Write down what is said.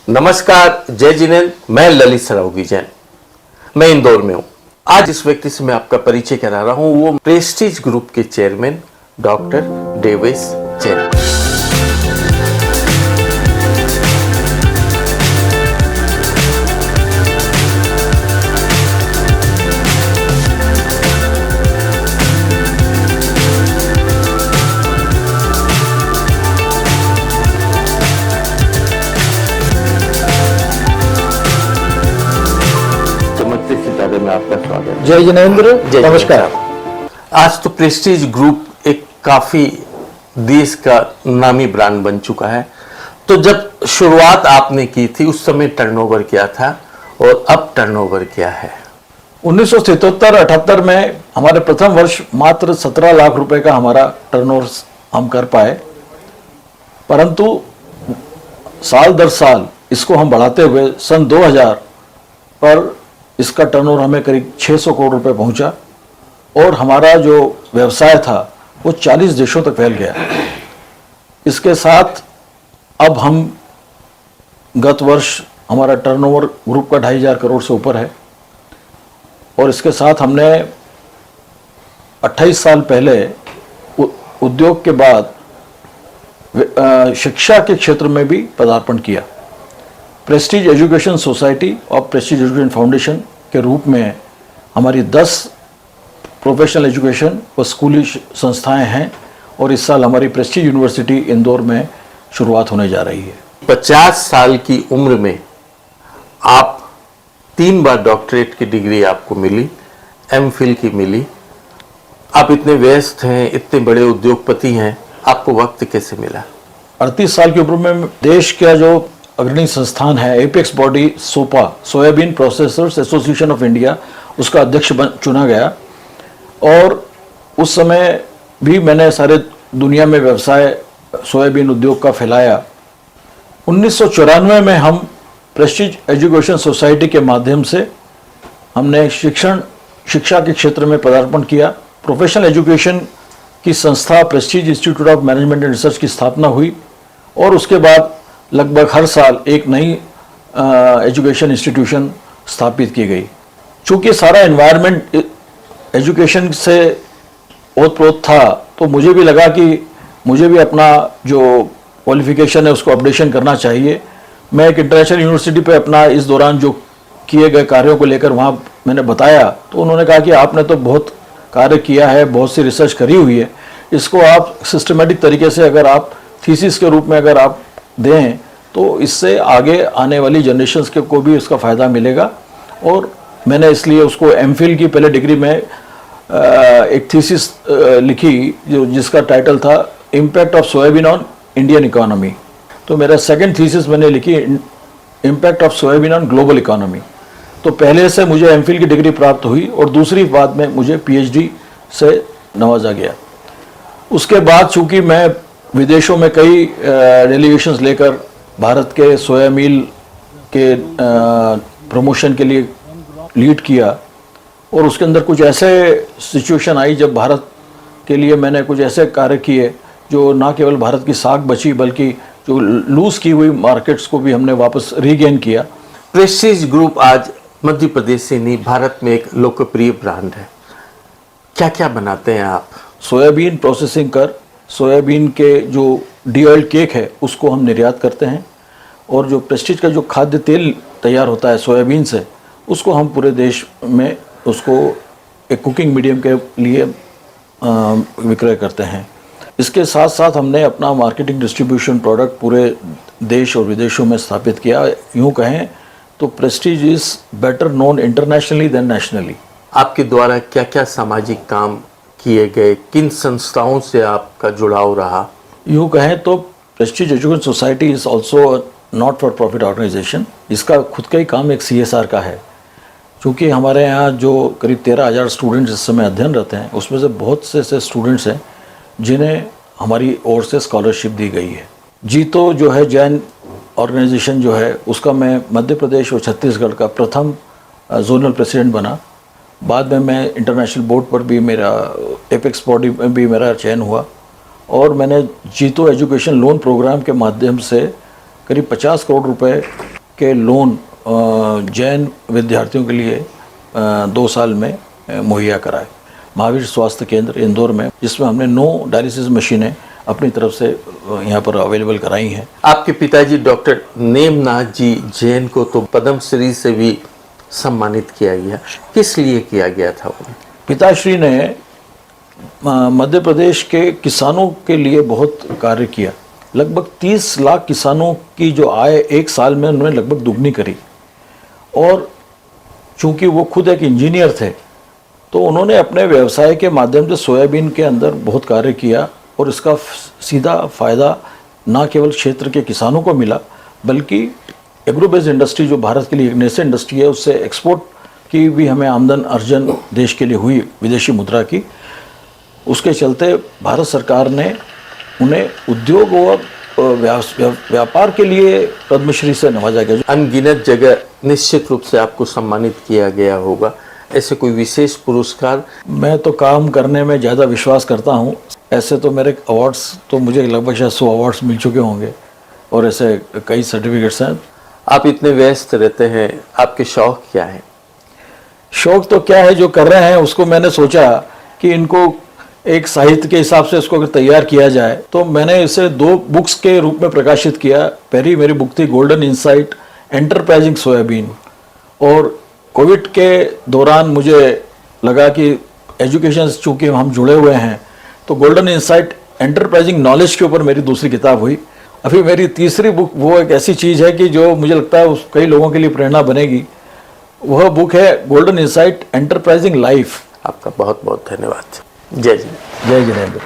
नमस्कार, जय जिनेन्द्र। मैं ललित सरावगी जैन, मैं इंदौर में हूं। आज इस व्यक्ति से मैं आपका परिचय करा रहा हूं। वो प्रेस्टीज ग्रुप के चेयरमैन डॉक्टर देवेश जैन। सितारे में आपका स्वागत है। जय जिनेन्द्र, नमस्कार। आज तो प्रेस्टीज ग्रुप एक काफी देश का नामी ब्रांड बन चुका है। तो जब शुरुआत आपने की थी उस समय टर्नओवर क्या था और अब टर्नओवर क्या है? 1977-78 में हमारे प्रथम वर्ष मात्र 17 लाख रुपए का हमारा टर्नओवर हम कर पाए, परंतु साल दर साल इसको हम बढ़ाते हुए सन 2000 पर इसका टर्नओवर हमें करीब 600 करोड़ रुपए पहुंचा और हमारा जो व्यवसाय था वो 40 देशों तक फैल गया। इसके साथ अब हम गत वर्ष हमारा टर्नओवर ग्रुप का 2500 करोड़ से ऊपर है और इसके साथ हमने 28 साल पहले उद्योग के बाद शिक्षा के क्षेत्र में भी पदार्पण किया। प्रेस्टीज एजुकेशन सोसाइटी और प्रेस्टीज एजुकेशन फाउंडेशन के रूप में हमारी 10 प्रोफेशनल एजुकेशन व स्कूली संस्थाएं हैं और इस साल हमारी प्रेस्टीज यूनिवर्सिटी इंदौर में शुरुआत होने जा रही है। 50 साल की उम्र में आप 3 बार डॉक्टरेट की डिग्री आपको मिली, एमफिल की मिली। आप इतने व्यस्त हैं, इतने बड़े उद्योगपति हैं, आपको वक्त कैसे मिला? 38 साल की उम्र में देश का जो अग्रणी संस्थान है apex body SOPA, soybean processors association of India, उसका अध्यक्ष चुना गया और उस समय भी मैंने सारे दुनिया में व्यवसाय सोयाबीन उद्योग का फैलाया। 1994 में हम प्रेस्टीज एजुकेशन सोसाइटी के माध्यम से हमने शिक्षा के क्षेत्र में पदार्पण किया। प्रोफेशनल एजुकेशन की संस्था Prestige institute of management and research की स्थापना हुई और उसके बाद लगभग हर साल एक नई एजुकेशन इंस्टीट्यूशन स्थापित की गई। चूँकि सारा एनवायरनमेंट एजुकेशन से ओतप्रोत था तो मुझे भी लगा कि मुझे भी अपना जो क्वालिफिकेशन है उसको अपडेशन करना चाहिए। मैं एक इंटरनेशनल यूनिवर्सिटी पे अपना इस दौरान जो किए गए कार्यों को लेकर वहाँ मैंने बताया तो उन्होंने कहा कि आपने तो बहुत कार्य किया है, बहुत सी रिसर्च करी हुई है, इसको आप सिस्टमेटिक तरीके से अगर आप थीसिस के रूप में अगर आप दें तो इससे आगे आने वाली जनरेशन्स के को भी उसका फ़ायदा मिलेगा। और मैंने इसलिए उसको एमफिल की पहले डिग्री में एक थीसिस लिखी जिसका टाइटल था impact of soybean on Indian economy. तो मेरा सेकंड थीसिस मैंने लिखी impact of soybean on global economy. तो पहले से मुझे एमफिल की डिग्री प्राप्त हुई और दूसरी बाद में मुझे पीएचडी से नवाजा गया। उसके बाद चूँकि मैं विदेशों में कई डेलीगेशंस लेकर भारत के सोया मील के प्रमोशन के लिए लीड किया और उसके अंदर कुछ ऐसे सिचुएशन आई जब भारत के लिए मैंने कुछ ऐसे कार्य किए जो ना केवल भारत की साख बची बल्कि जो लूज की हुई मार्केट्स को भी हमने वापस रीगेन किया। प्रेस्टीज ग्रुप आज मध्य प्रदेश से नहीं भारत में एक लोकप्रिय ब्रांड है। क्या क्या बनाते हैं आप? सोयाबीन प्रोसेसिंग कर सोयाबीन के जो डी-ऑयल केक है उसको हम निर्यात करते हैं और जो प्रेस्टीज का जो खाद्य तेल तैयार होता है सोयाबीन से उसको हम पूरे देश में उसको एक कुकिंग मीडियम के लिए विक्रय करते हैं। इसके साथ साथ हमने अपना मार्केटिंग डिस्ट्रीब्यूशन प्रोडक्ट पूरे देश और विदेशों में स्थापित किया। यूँ कहें तो Prestige is better known internationally than nationally. आपके द्वारा क्या क्या सामाजिक काम किए गए, किन संस्थाओं से आपका जुड़ाव रहा? यूँ कहें तो Prestige Education Society is also not for profit organisation. इसका खुद का ही काम एक CSR का है। क्योंकि हमारे यहाँ जो करीब 13,000 स्टूडेंट्स इस समय अध्ययनरत हैं उसमें से बहुत से ऐसे स्टूडेंट्स हैं जिन्हें हमारी ओर से स्कॉलरशिप दी गई है। जीतो जो है जैन ऑर्गेनाइजेशन जो है उसका मैं मध्य प्रदेश और छत्तीसगढ़ का प्रथम जोनल प्रेसिडेंट बना। बाद में मैं इंटरनेशनल बोर्ड पर भी मेरा एपेक्स बॉडी में भी मेरा चयन हुआ और मैंने जीतो एजुकेशन लोन प्रोग्राम के माध्यम से करीब 50 करोड़ रुपए के लोन जैन विद्यार्थियों के लिए 2 साल में मुहैया कराए। महावीर स्वास्थ्य केंद्र इंदौर में, जिसमें हमने 9 डायलिसिस मशीनें अपनी तरफ से यहाँ पर अवेलेबल कराई हैं। आपके पिताजी डॉक्टर नेमनाथ जी जैन को तो पद्म श्री से भी सम्मानित किया गया, किस लिए किया गया था उन्हें? पिताश्री ने मध्य प्रदेश के किसानों के लिए बहुत कार्य किया। लगभग 30 लाख किसानों की जो आय एक साल में उन्होंने लगभग दुगनी करी। और चूंकि वो खुद एक इंजीनियर थे, तो उन्होंने अपने व्यवसाय के माध्यम से सोयाबीन के अंदर बहुत कार्य किया और इसका सीधा फायदा न केवल क्षेत्र के किसानों को मिला, बल्कि एग्रो बेस्ड इंडस्ट्री जो भारत के लिए एक नेसेंट इंडस्ट्री है, उससे एक्सपोर्ट की भी हमें आमदन अर्जन देश के लिए हुई विदेशी मुद्रा की। उसके चलते भारत सरकार ने उन्हें उद्योग और व्यापार के लिए पद्मश्री से नवाजा गया। अनगिनत जगह निश्चित रूप से आपको सम्मानित किया गया होगा, ऐसे कोई विशेष पुरस्कार? मैं तो काम करने में ज़्यादा विश्वास करता हूँ। ऐसे तो मेरे अवार्ड्स तो मुझे लगभग शायद 100 अवार्ड्स मिल चुके होंगे और ऐसे कई सर्टिफिकेट्स हैं। आप इतने व्यस्त रहते हैं, आपके शौक क्या है? शौक तो क्या है, जो कर रहे हैं उसको मैंने सोचा कि इनको एक साहित्य के हिसाब से इसको अगर तैयार किया जाए, तो मैंने इसे 2 बुक्स के रूप में प्रकाशित किया। पहली मेरी बुक थी गोल्डन इंसाइट एंटरप्राइजिंग सोयाबीन, और कोविड के दौरान मुझे लगा कि एजुकेशन से चूँकि हम जुड़े हुए हैं, तो गोल्डन इंसाइट एंटरप्राइजिंग नॉलेज के ऊपर मेरी दूसरी किताब हुई। अभी मेरी तीसरी बुक वो एक ऐसी चीज़ है कि जो मुझे लगता है कई लोगों के लिए प्रेरणा बनेगी। वह बुक है गोल्डन इंसाइट एंटरप्राइजिंग लाइफ। आपका बहुत बहुत धन्यवाद। जय जी। जय जिनेंद्र।